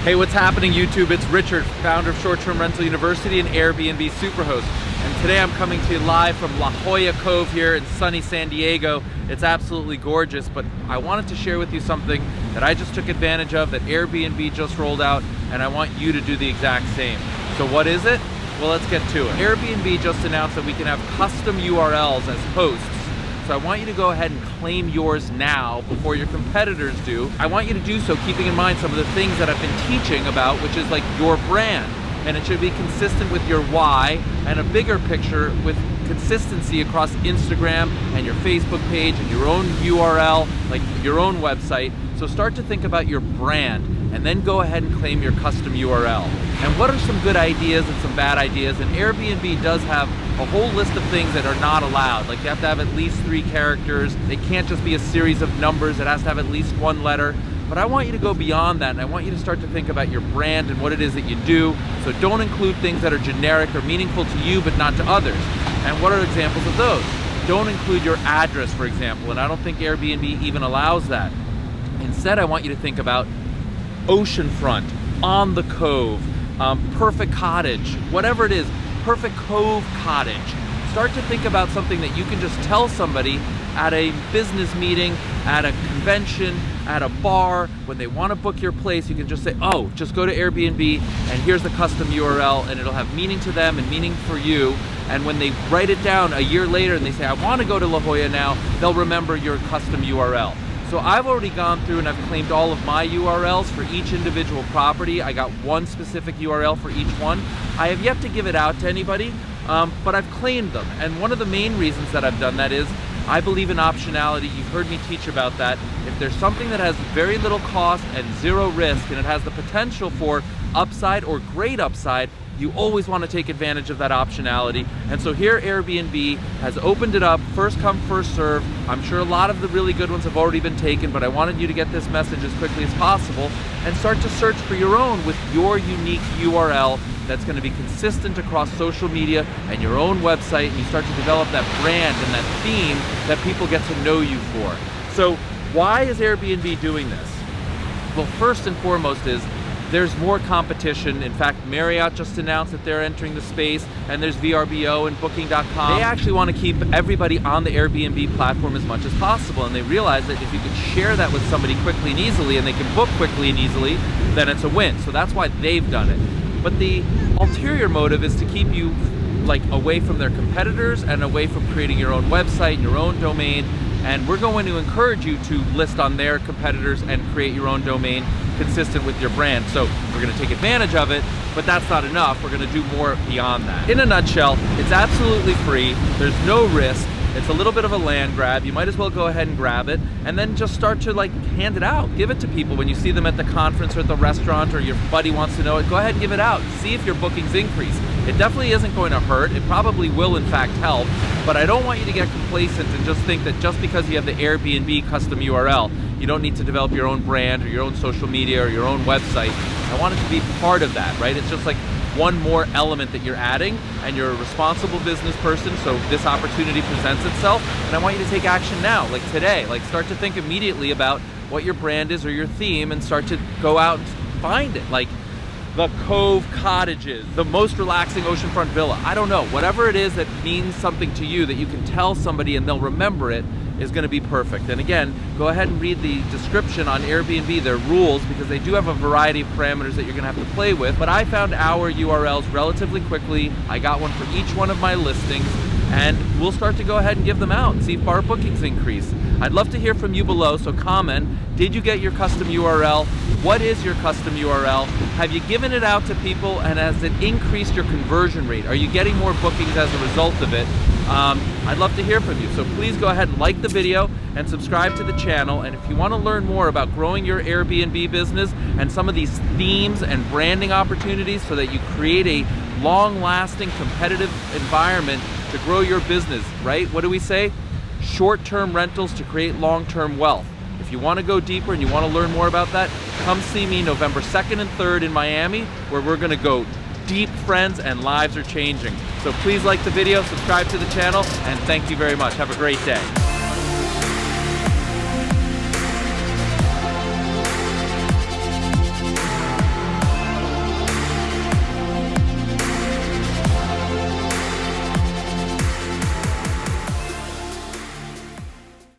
Hey, what's happening YouTube? It's Richard, founder of Short Term Rental University and Airbnb Superhost. And today I'm coming to you live from La Jolla Cove here in sunny San Diego. It's absolutely gorgeous, but I wanted to share with you something that I just took advantage of, that Airbnb just rolled out, and I want you to do the exact same. So what is it? Well, let's get to it. Airbnb just announced that we can have custom URLs as hosts. So I want you to go ahead and claim yours now before your competitors do. I want you to do so keeping in mind some of the things that I've been teaching about, which is like your brand. And it should be consistent with your why, and a bigger picture with consistency across Instagram and your Facebook page and your own URL, like your own website. So start to think about your brand and then go ahead and claim your custom URL. And what are some good ideas and some bad ideas? And Airbnb does have a whole list of things that are not allowed. Like you have to have at least 3 characters. They can't just be a series of numbers. It has to have at least 1 letter. But I want you to go beyond that, and I want you to start to think about your brand and what it is that you do. So don't include things that are generic or meaningful to you but not to others. And what are examples of those? Don't include your address, for example, and I don't think Airbnb even allows that. Instead, I want you to think about oceanfront, on the cove, perfect cottage, whatever it is, perfect cove cottage. Start to think about something that you can just tell somebody at a business meeting, at a convention, at a bar. When they want to book your place, you can just say, oh, just go to Airbnb and here's the custom URL, and it'll have meaning to them and meaning for you. And when they write it down a year later and they say, I want to go to La Jolla now, they'll remember your custom URL. So I've already gone through and I've claimed all of my URLs for each individual property. I got one specific URL for each one. I have yet to give it out to anybody, but I've claimed them. And one of the main reasons that I've done that is I believe in optionality. You've heard me teach about that. If there's something that has very little cost and 0 risk, and it has the potential for upside or great upside, you always want to take advantage of that optionality. And so here Airbnb has opened it up, first come, first serve. I'm sure a lot of the really good ones have already been taken, but I wanted you to get this message as quickly as possible and start to search for your own with your unique URL that's going to be consistent across social media and your own website, and you start to develop that brand and that theme that people get to know you for. So why is Airbnb doing this? Well, first and foremost is there's more competition. In fact, Marriott just announced that they're entering the space, and there's VRBO and Booking.com. They actually want to keep everybody on the Airbnb platform as much as possible, and they realize that if you can share that with somebody quickly and easily, and they can book quickly and easily, then it's a win. So that's why they've done it. But the ulterior motive is to keep you away from their competitors and away from creating your own website, your own domain. And we're going to encourage you to list on their competitors and create your own domain consistent with your brand. So we're going to take advantage of it, but that's not enough. We're going to do more beyond that. In a nutshell, it's absolutely free. There's no risk. It's a little bit of a land grab. You might as well go ahead and grab it and then just start to hand it out. Give it to people when you see them at the conference or at the restaurant, or your buddy wants to know it. Go ahead and give it out. See if your bookings increase. It definitely isn't going to hurt. It probably will in fact help, but I don't want you to get complacent and just think that just because you have the Airbnb custom URL, you don't need to develop your own brand or your own social media or your own website. I want it to be part of that, right? It's just like one more element that you're adding, and you're a responsible business person, so this opportunity presents itself, and I want you to take action now, like today. Start to think immediately about what your brand is or your theme, and start to go out and find it. Like the Cove Cottages, the most relaxing oceanfront villa. I don't know, whatever it is that means something to you that you can tell somebody and they'll remember it is going to be perfect. And again, go ahead and read the description on Airbnb, their rules, because they do have a variety of parameters that you're going to have to play with. But I found our URLs relatively quickly. I got one for each one of my listings, and we'll start to go ahead and give them out and see if our bookings increase. I'd love to hear from you below, so comment. Did you get your custom URL? What is your custom URL? Have you given it out to people, and has it increased your conversion rate? Are you getting more bookings as a result of it? I'd love to hear from you. So please go ahead and like the video and subscribe to the channel. And if you want to learn more about growing your Airbnb business and some of these themes and branding opportunities so that you create a long-lasting competitive environment to grow your business, right? What do we say? Short-term rentals to create long-term wealth. If you want to go deeper and you want to learn more about that, come see me November 2nd and 3rd in Miami, where we're going to go deep, friends, and lives are changing. So please like the video, subscribe to the channel, and thank you very much. Have a great day.